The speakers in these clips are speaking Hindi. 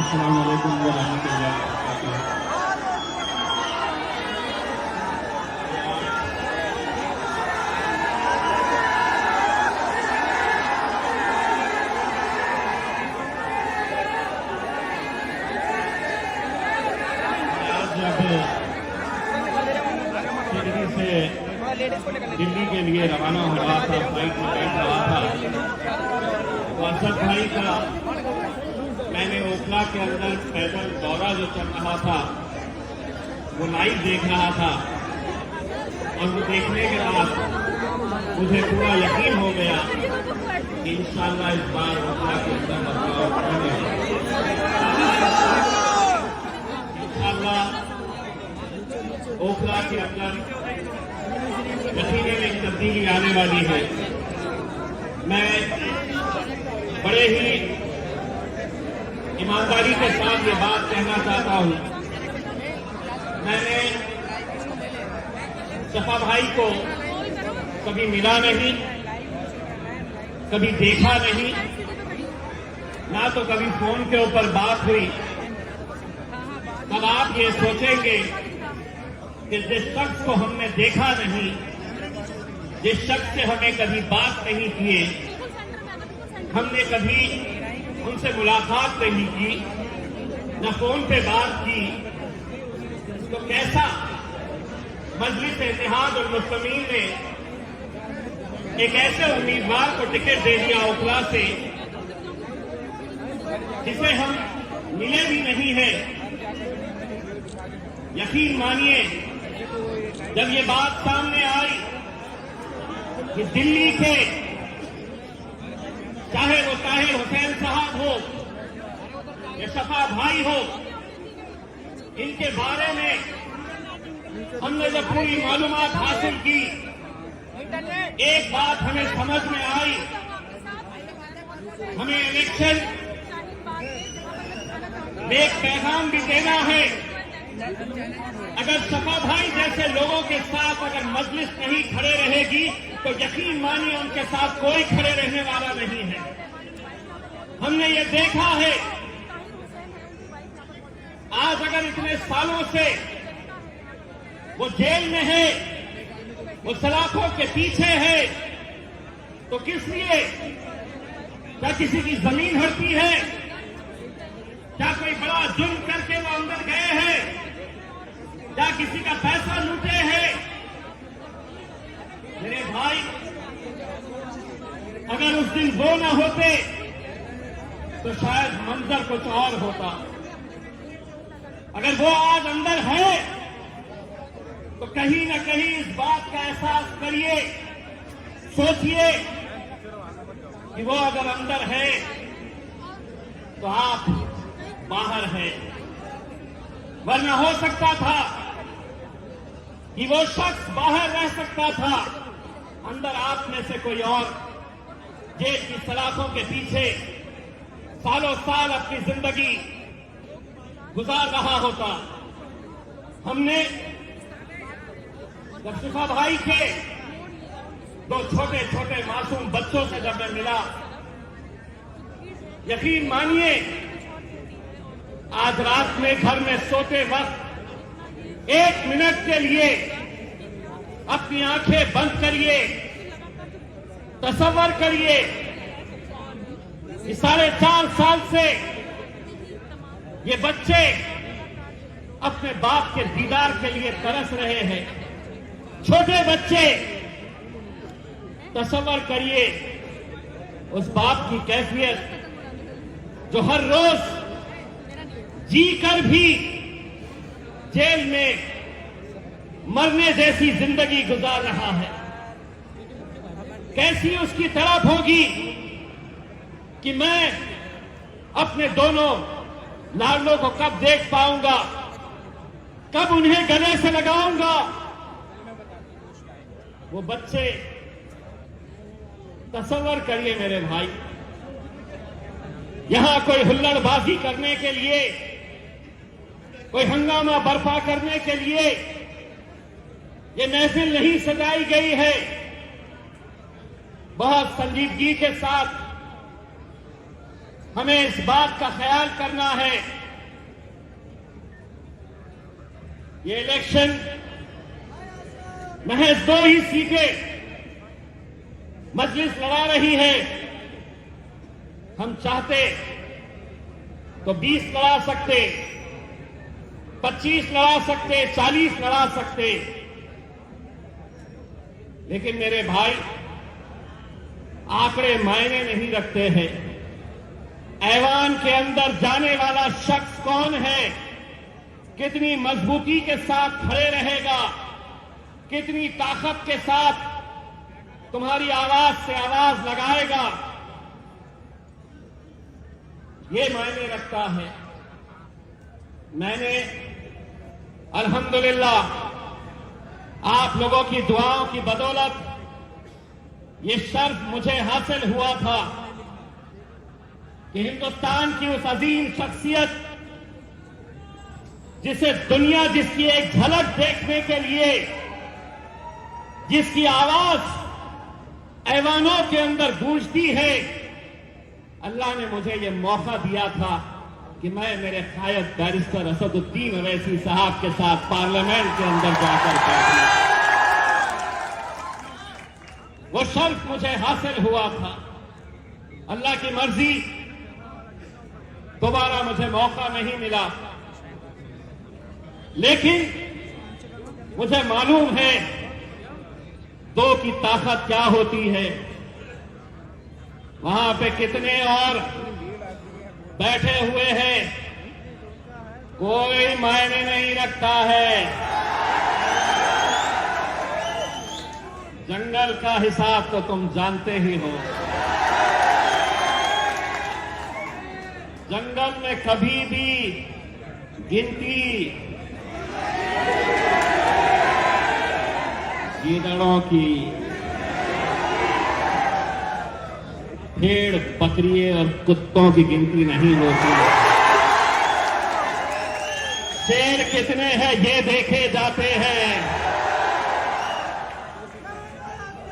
अस्सलाम वालेकुम व रहमतुल्लाहि व बरकातुहू। दिल्ली के लिए रवाना हो रहा था, फ्लाइट में बैठ रहा था, तो असद भाई का मैंने ओखला के अंदर पैदल दौरा जो चल रहा था वो लाइव देख रहा था, और वो देखने के बाद मुझे पूरा यकीन हो गया कि इंशाअल्लाह इस बार ओखला के अंदर बदलाव होंगे। इंशाअल्लाह ओखला के अंदर नतीजे में एक तब्दीली आने वाली है। मैं बड़े ही ईमानदारी के साथ ये बात कहना चाहता हूं, मैंने सफा भाई को कभी मिला नहीं, कभी देखा नहीं, ना तो कभी फोन के ऊपर बात हुई। तब आप ये सोचेंगे कि जिस शख्स को हमने देखा नहीं, जिस शख्स से हमें कभी बात नहीं किए, हमने कभी उनसे मुलाकात नहीं की, न फोन पे बात की, तो कैसा मजलिस इत्तेहाद मुस्लिमीन ने एक ऐसे उम्मीदवार को टिकट दे दिया ओखला से जिसे हम मिले भी नहीं है। यकीन मानिए, जब ये बात सामने आई कि दिल्ली के चाहे वो ताहिर हुसैन साहब हो या सफा भाई हो, इनके बारे में हमने जब पूरी मालूमात हासिल की, एक बात हमें समझ में आई, हमें इलेक्शन में एक पैगाम भी देना है। अगर सफा भाई जैसे लोगों के साथ अगर मजलिस नहीं खड़े रहेगी तो यकीन मानिए उनके साथ कोई खड़े रहने वाला नहीं है। हमने ये देखा है, आज अगर इतने सालों से वो जेल में है, वो सलाखों के पीछे है, तो किस लिए? क्या किसी की जमीन हड़पी है? क्या कोई बड़ा जुर्म करके वो अंदर गए हैं? क्या किसी का पैसा लूटे हैं? मेरे भाई, अगर उस दिन वो न होते तो शायद मंजर कुछ और होता। अगर वो आज अंदर है तो कहीं न कहीं इस बात का एहसास करिए, सोचिए कि वो अगर अंदर है तो आप बाहर हैं। वरना हो सकता था कि वो शख्स बाहर रह सकता था, अंदर आप में से कोई और जेल की सलाखों के पीछे सालों साल अपनी जिंदगी गुजार रहा होता। हमने जब सफा भाई के दो छोटे छोटे मासूम बच्चों से जब मैं मिला, यकीन मानिए आज रात में घर में सोते वक्त 1 मिनट के लिए अपनी आंखें बंद करिए, तसव्वुर करिए कि 4.5 साल से ये बच्चे अपने बाप के दीदार के लिए तरस रहे हैं। छोटे बच्चे, तसव्वुर करिए उस बाप की कैफियत जो हर रोज जी कर भी जेल में मरने जैसी जिंदगी गुजार रहा है। कैसी उसकी तड़प होगी कि मैं अपने दोनों लाडलों को कब देख पाऊंगा, कब उन्हें गले से लगाऊंगा। वो बच्चे, तसव्वुर करिए मेरे भाई, यहां कोई हुल्लड़बाजी करने के लिए, कोई हंगामा बर्पा करने के लिए ये महफिल नहीं सजाई गई है। बहुत संजीदगी के साथ हमें इस बात का ख्याल करना है, ये इलेक्शन महज 2 ही सीटें मजलिस लड़ा रही है। हम चाहते तो 20 लड़ा सकते, 25 लड़ा सकते, 40 लड़ा सकते, लेकिन मेरे भाई आंकड़े मायने नहीं रखते हैं। ऐवान के अंदर जाने वाला शख्स कौन है, कितनी मजबूती के साथ खड़े रहेगा, कितनी ताकत के साथ तुम्हारी आवाज से आवाज लगाएगा, ये मायने रखता है। मैंने अल्हम्दुलिल्लाह आप लोगों की दुआओं की बदौलत ये शर्फ मुझे हासिल हुआ था कि हिंदुस्तान की उस अजीम शख्सियत जिसे दुनिया जिसकी एक झलक देखने के लिए, जिसकी आवाज ऐवानों के अंदर गूंजती है, अल्लाह ने मुझे यह मौका दिया था कि मैं मेरे कायद बैरिस्टर असदुद्दीन अवैसी साहब के साथ पार्लियामेंट के अंदर जाकर बैठूं। वो शर्फ मुझे हासिल हुआ था। अल्लाह की मर्जी दोबारा मुझे मौका नहीं मिला, लेकिन मुझे मालूम है 2 की ताकत क्या होती है। वहां पे कितने और बैठे हुए हैं, कोई मायने नहीं रखता है। जंगल का हिसाब तो तुम जानते ही हो। जंगल में कभी भी गिनती गीदड़ों की, भेड़ बकरियों और कुत्तों की गिनती नहीं होती। शेर कितने हैं ये देखे जाते हैं।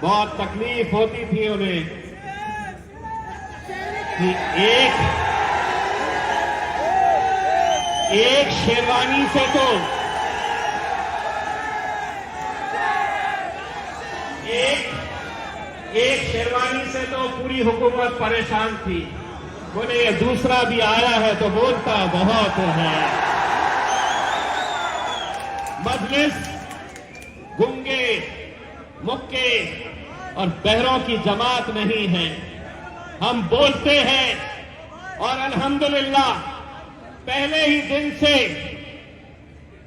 बहुत तकलीफ होती थी उन्हें कि एक शेरवानी से तो एक शेरवानी से तो पूरी हुकूमत परेशान थी। बोले ये दूसरा भी आया है तो बोलता बहुत है। मजलिस गूंगे, मुक्के और बहरों की जमात नहीं है। हम बोलते हैं और अल्हम्दुलिल्लाह पहले ही दिन से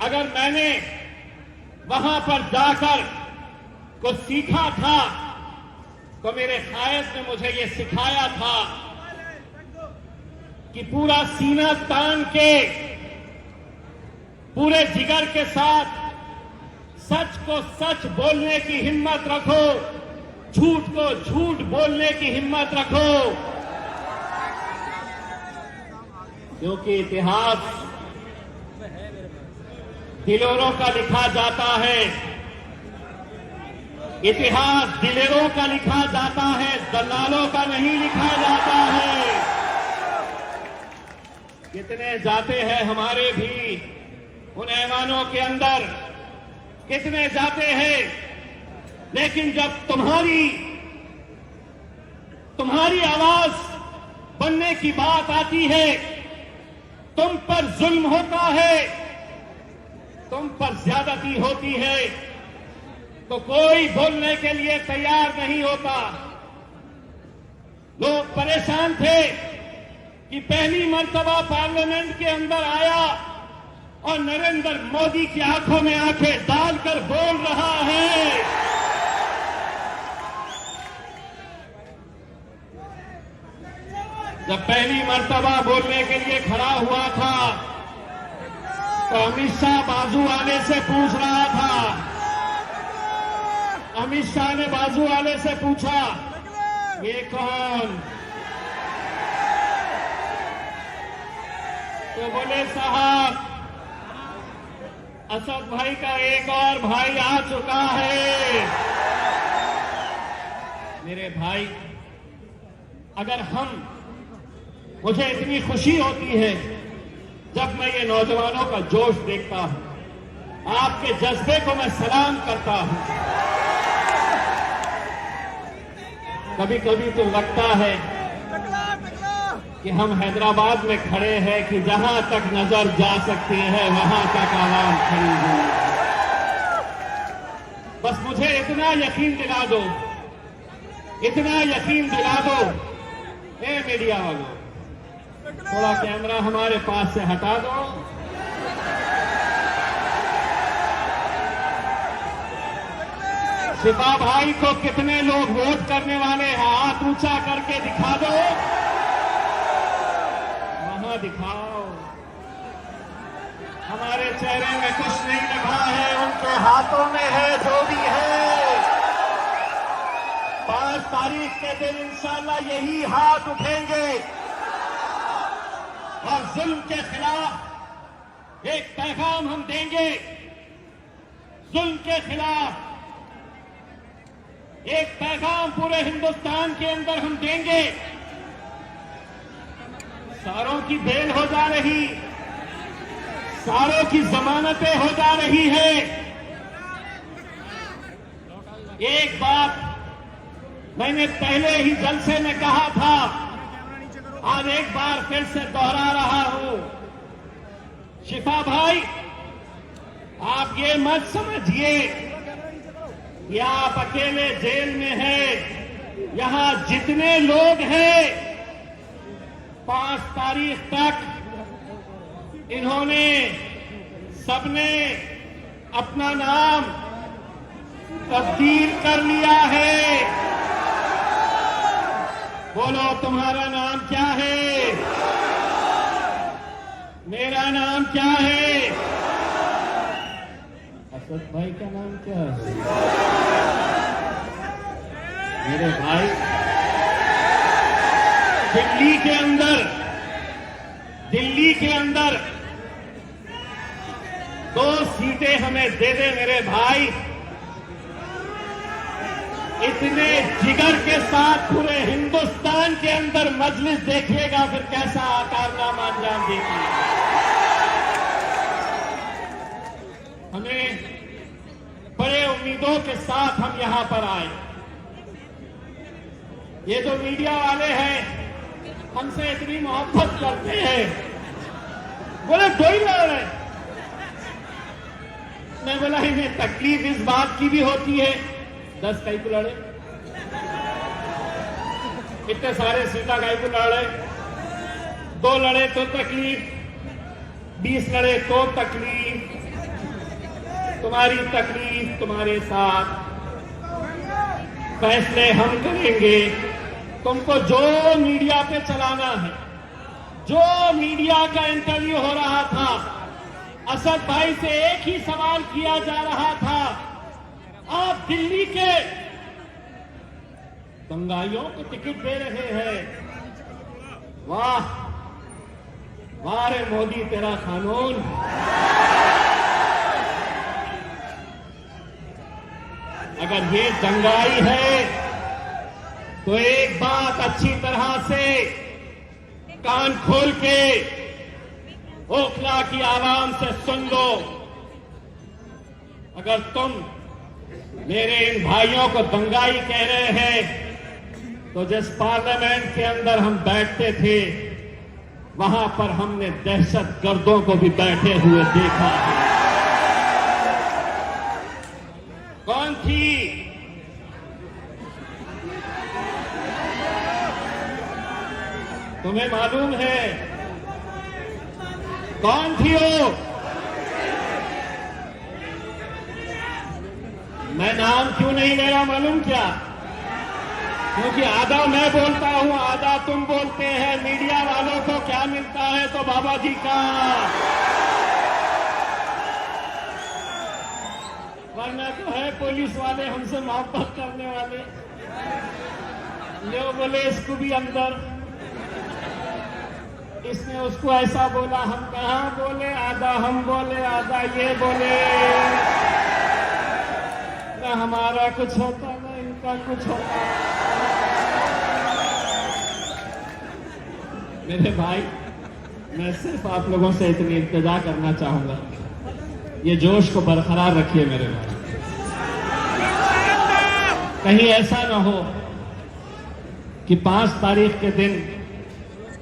अगर मैंने वहां पर जाकर कुछ सीखा था तो मेरे कायद ने मुझे ये सिखाया था कि पूरा सीना तान के, पूरे जिगर के साथ सच को सच बोलने की हिम्मत रखो, झूठ को झूठ बोलने की हिम्मत रखो, क्योंकि इतिहास दिलेरों का लिखा जाता है। इतिहास दिलेरों का लिखा जाता है, दलालों का नहीं लिखा जाता है। कितने जाते हैं हमारे भी उन ऐवानों के अंदर, कितने जाते हैं, लेकिन जब तुम्हारी आवाज बनने की बात आती है, तुम पर जुल्म होता है, तुम पर ज्यादती होती है, तो कोई बोलने के लिए तैयार नहीं होता। लोग परेशान थे कि पहली मर्तबा पार्लियामेंट के अंदर आया और नरेंद्र मोदी की आंखों में आंखें डालकर बोल रहा है। जब पहली मर्तबा बोलने के लिए खड़ा हुआ था तो अमित शाह बाजू वाले से पूछ रहा था। अमित शाह ने बाजू वाले से पूछा, ये कौन? तो बोले साहब, असद भाई का एक और भाई आ चुका है। मेरे भाई, अगर हम मुझे इतनी खुशी होती है जब मैं ये नौजवानों का जोश देखता हूं। आपके जज्बे को मैं सलाम करता हूं। कभी कभी तो लगता है कि हम हैदराबाद में खड़े हैं कि जहां तक नजर जा सकती है वहां तक आवाम खड़ी हुई है। बस मुझे इतना यकीन दिला दो, इतना यकीन दिला दो। ए मीडिया वालों, थोड़ा कैमरा हमारे पास से हटा दो। शिफा भाई को कितने लोग वोट करने वाले हैं, हाथ ऊंचा करके दिखा दो। वहां दिखाओ। हमारे चेहरे में कुछ नहीं लिखा है, उनके हाथों में है जो भी है। 5 तारीख के दिन इंशाल्लाह यही हाथ उठेंगे और जुल्म के खिलाफ एक पैगाम हम देंगे। जुल्म के खिलाफ एक पैगाम पूरे हिंदुस्तान के अंदर हम देंगे। सारों की बेल हो जा रही, सारों की जमानतें हो जा रही है। एक बात मैंने पहले ही जलसे में कहा था, आज एक बार फिर से दोहरा रहा हूं। शिफा भाई, आप ये मत समझिए कि आप अकेले जेल में हैं। यहां जितने लोग हैं 5 तारीख तक इन्होंने सबने अपना नाम तब्दील कर लिया है। बोलो, तुम्हारा नाम क्या है? मेरा नाम क्या है? असद भाई का नाम क्या है? मेरे भाई, दिल्ली के अंदर 2 सीटें हमें दे दे मेरे भाई। इतने जिगर के साथ पूरे हिंदुस्तान के अंदर मजलिस देखिएगा फिर कैसा कारनामा अंजाम देती है। हमें बड़े उम्मीदों के साथ हम यहां पर आए। ये जो मीडिया वाले हैं हमसे इतनी मोहब्बत करते हैं, बोले 2 ही लड़ रहे। मैं बोला इन्हें तकलीफ इस बात की भी होती है 10 कई को लड़े, इतने सारे सीटा कई को लड़ रहे। 2 लड़े तो तकलीफ, 20 लड़े तो तकलीफ। तुम्हारी तकलीफ तुम्हारे साथ, फैसले हम करेंगे। तुमको जो मीडिया पे चलाना है, जो मीडिया का इंटरव्यू हो रहा था, असद भाई से एक ही सवाल किया जा रहा था, आप दिल्ली के दंगाइयों को टिकट दे रहे हैं। वाह वाह रे मोदी, तेरा कानून। अगर ये दंगाई है तो एक बात अच्छी तरह से कान खोल के ओखला की आवाम से सुन लो। अगर तुम मेरे इन भाइयों को दंगाई कह रहे हैं तो जिस पार्लियामेंट के अंदर हम बैठते थे वहां पर हमने दहशतगर्दों को भी बैठे हुए देखा है। कौन थी? तुम्हें मालूम है कौन थी वो? मैं नाम क्यों नहीं ले रहा मालूम क्या? क्योंकि आधा मैं बोलता हूं, आधा तुम बोलते हैं। मीडिया वालों को क्या मिलता है तो बाबा जी का, वरना तो है पुलिस वाले हमसे मोहब्बत करने वाले, जो बोले इसको भी अंदर, इसने उसको ऐसा बोला, हम कहां बोले, आधा हम बोले आधा ये बोले। ना हमारा कुछ होता ना इनका कुछ होता। मेरे भाई, मैं सिर्फ आप लोगों से इतनी इल्तिजा करना चाहूंगा, ये जोश को बरकरार रखिए मेरे भाई। कहीं ऐसा ना हो कि 5 तारीख के दिन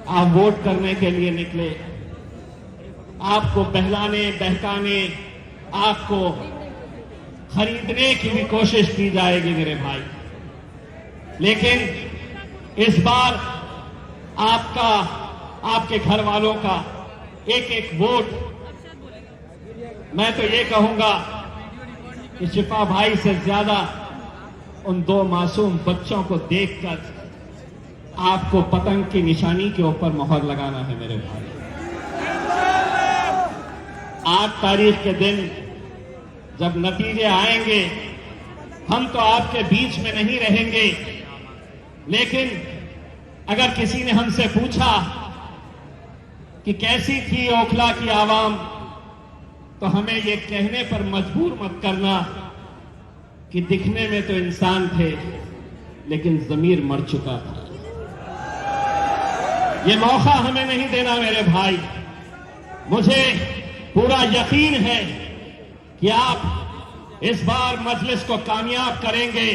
आप वोट करने के लिए निकले, आपको बहलाने बहकाने, आपको खरीदने की भी कोशिश की जाएगी मेरे भाई। लेकिन इस बार आपका, आपके घर वालों का एक एक वोट, मैं तो ये कहूंगा कि शिफा भाई से ज्यादा उन 2 मासूम बच्चों को देखकर आपको पतंग की निशानी के ऊपर मोहर लगाना है मेरे भाई। 8 तारीख के दिन जब नतीजे आएंगे, हम तो आपके बीच में नहीं रहेंगे, लेकिन अगर किसी ने हमसे पूछा कि कैसी थी ओखला की आवाम, तो हमें ये कहने पर मजबूर मत करना कि दिखने में तो इंसान थे लेकिन जमीर मर चुका था। ये मौका हमें नहीं देना मेरे भाई। मुझे पूरा यकीन है कि आप इस बार मजलिस को कामयाब करेंगे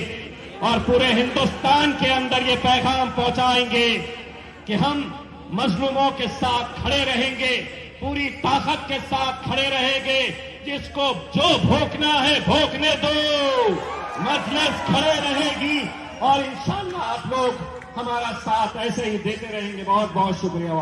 और पूरे हिंदुस्तान के अंदर ये पैगाम पहुंचाएंगे कि हम मजलूमों के साथ खड़े रहेंगे, पूरी ताकत के साथ खड़े रहेंगे। जिसको जो भोंकना है भोंकने दो, मजलिस खड़े रहेगी और इंशाअल्लाह आप लोग हमारा साथ ऐसे ही देते रहेंगे। बहुत बहुत शुक्रिया।